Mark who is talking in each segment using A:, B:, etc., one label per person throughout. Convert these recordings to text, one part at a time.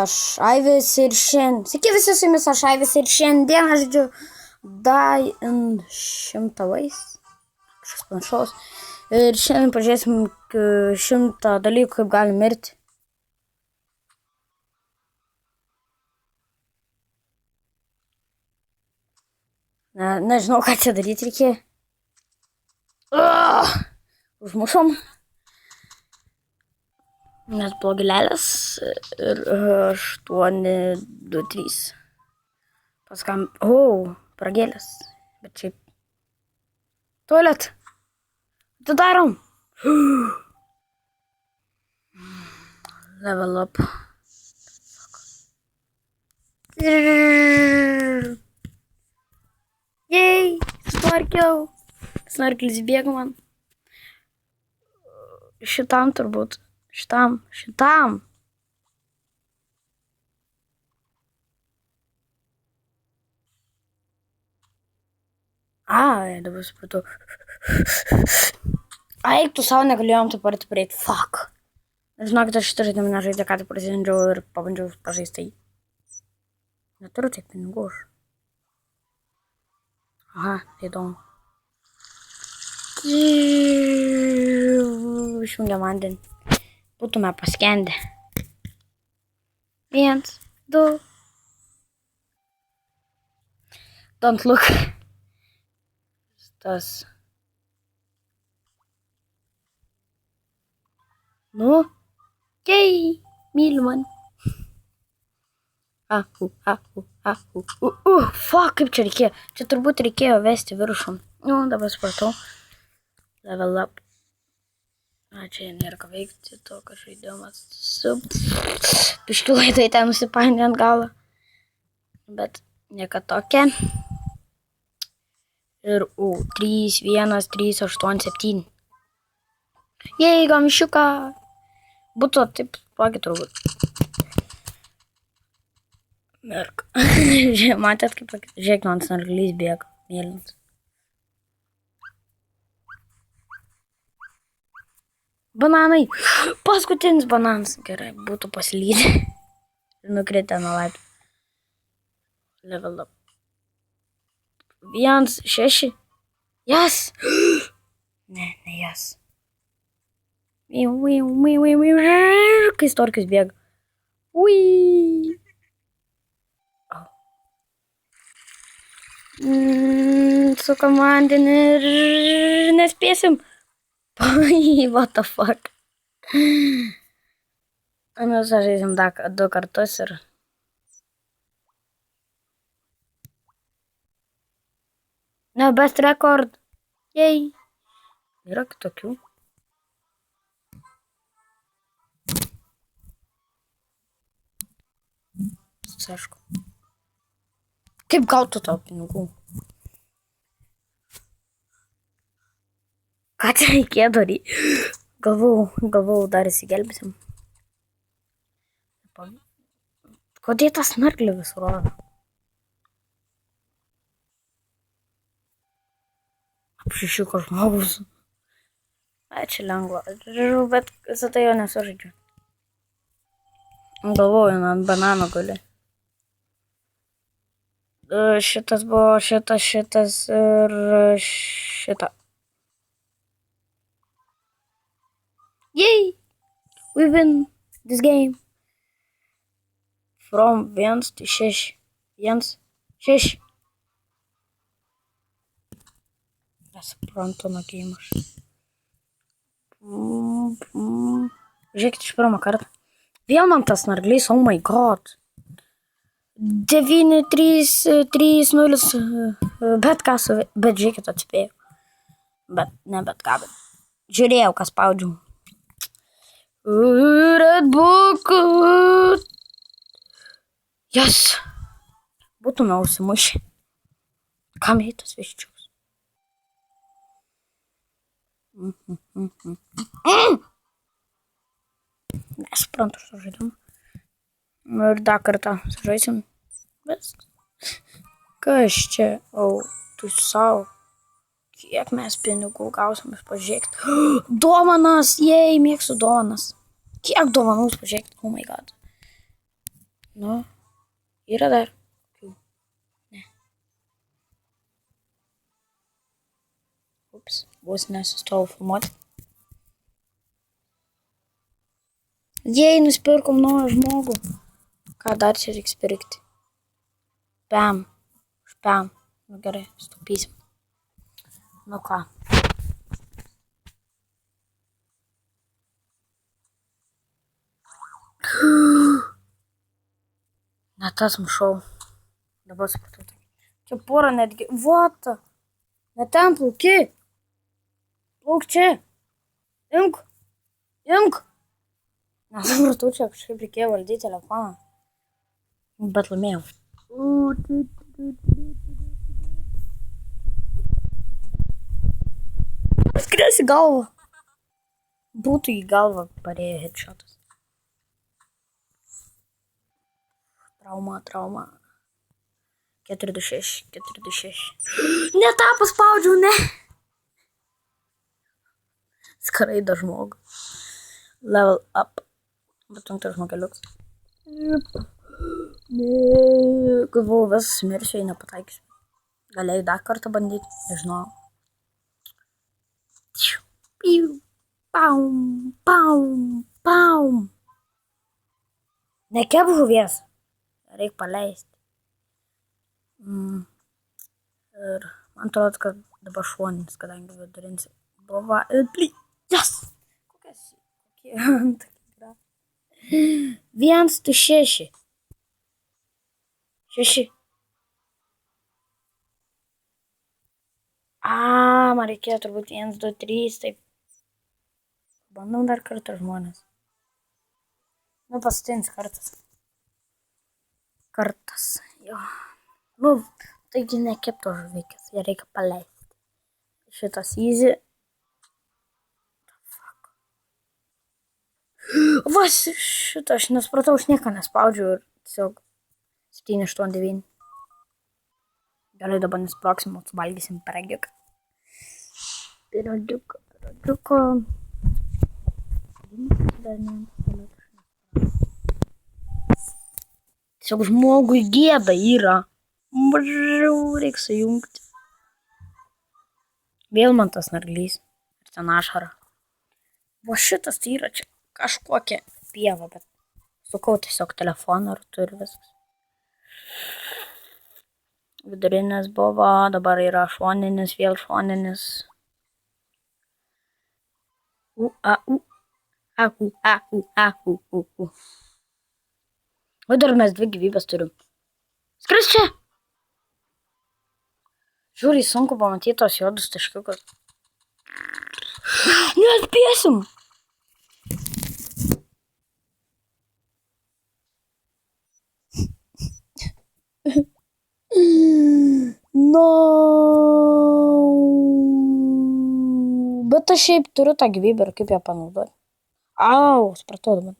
A: Aš Aivis ir šiandien. Sveiki visi, su jumis aš Aivis ir šiandien aš žaidžiu Die 100 Ways. Kažkas panašaus. Ir šiandien pažiūrėsim 100 dalykų, kaip gali mirti. Nežinau, ką čia daryti reikia. Užmušom. Nes blogilėlės ir 8, 2, 3. Paskam, pragėlės, bet šiaip. Tualet. Atidarom. Level up. Jei, sutvarkiau. Snarklis bėga man. Šitam turbūt. Šitam. Dabar supratau. Eik, tu savo negalėjom taip arti prieiti. Fuck. Žinokit, aš šitą žaidimą nežaidžiu, ką tai prasidendžiau ir pabandžiau pažaisti. Neturiu tiek pinigų aš. Aha, tai įdomu. Išjungia vandenį. Būtume paskendę. 1, 2. Don't look. Tas. Nu. Jei. Myliu man. Fuck, kaip čia reikėjo. Čia turbūt reikėjo vesti viršum. Dabar supratau. Level up. Čia nėra ką veikti, tokia žaidimas. Piškilai tai ten nusipainė ant galą. Bet nieka tokia. Ir 3, 1, 3, 8, 7. Jei, gamišiuką. Būtų taip pagi turbūt. Merk. Matėt kaip pagi. Žiūrėk, man snarglys bėga. Mėlynas. Bananai. Paskutinis bananas. Gerai, būtų pasilydę. Nukritę nuo laiptų. Level up. 1, 6. Jas. Ne jas. Kai storkis bėga. Su komandinį ir nespėsim. What the fuck. Mes žaisim 2 kartus ir... No, best record. Jei. Yra kitokių. Aišku. Kaip gautų tau pinigų? Ką čia reikėjo daryti? Galvau, dar įsigelbėsim. Kodėl tas snarglį vis rodo? Apšišiuko žmogus. Čia lengva. Bet visą tai jo nesužaidžiu. Galvoju, ant banano gali. Šitas buvo, šitas ir šitą. Yay! We win this game. From 1 to 6. 1, 6. Nesuprantu nokėjimas. Žiūrėkit iš pirmą kartą. Vėl man tas snarglys, oh my god. 9, 3, 3, 0. Bet ką bet žiūrėkit atspėjau. Bet ką. Žiūrėjau, ką spaudžiau. Red Book. Yes. Būtume užsimušę. Kam eitas viščius? Nesuprantu šitą žaidimą. Ir dar kartą sužaisim. Kas čia? Tu savo. Kiek mes pinigų gausim, pažiūrėkit. Dovanas, jei, mėgstu dovanas. Kiek dovanų, pažiūrėkit, oh my god. Nu, yra dar. Ne. Ups, vos nesustojau filmuoti. Jei nusipirkom naują žmogų. Ką dar čia reiks pirkti? Pam. Špam. Nu gerai, stupysim. Nu ką. Ne tas mušau. Dabar supratau. Čia pora netgi. What? Ne ten plauki. Plauk čia. Imk. Imk. Nesupratau, čia kažkaip reikėjo valdyti telefoną. Bet laimėjau. Skries į galvą. Būtų į galvą parėjo headshotas. Trauma. 426. Ne tą paspaudžiau, ne. Skraido žmogų. Level up. Bet tai žmogeliuks. Galvojau, vis mirsiu, jei nepataikysiu. Galėjai dar kartą bandyti, nežinau. Paum. Nekep žuvies. Reikia paleisti. Ir man atrodo, kad dabar šuonis, kadangi vidurinsi. Bova, yes! Kokie yra? 1, 2, 6. 6. Man reikėjo turbūt 1, 2, 3, taip. Bandom dar kartą žmonės. Nu, paskutinis kartas. Jo. Nu, taigi nekepto žuvikės. Ją reikia paleisti. Šitas easy. Va, šitą aš nespratau, aš nieko nespaudžiu ir tiesiog 7, 8, 9. Gerai, dabar nesproksim, o suvalgysim pyragiuką. Pyragiuko. Tiesiog žmogui gėda yra. Mažiau reikia sujungti. Vėl man tas narglys. Ir ten ašara. Va šitas tai yra čia kažkokia pieva, bet sukau tiesiog telefoną ir turiu viskas. Vidurinis buvo, dabar yra šoninis, vėl šoninis. O dar mes 2 gyvybės turim. Skris čia! Žiūriai sunku pamatyti tos juodus taškiukus. Neatspėsim! No. Bet aš šiaip turiu tą gyvybę ir kaip ją panaudoti. Au, supratau dabar.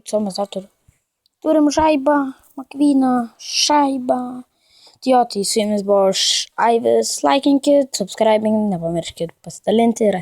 A: Co mes dar turim? Turim žaibą, makvyną, šaibą. Tai su jumis buvo Aivis, laikinkit, subscribing, nepamirškit pasidalinti ir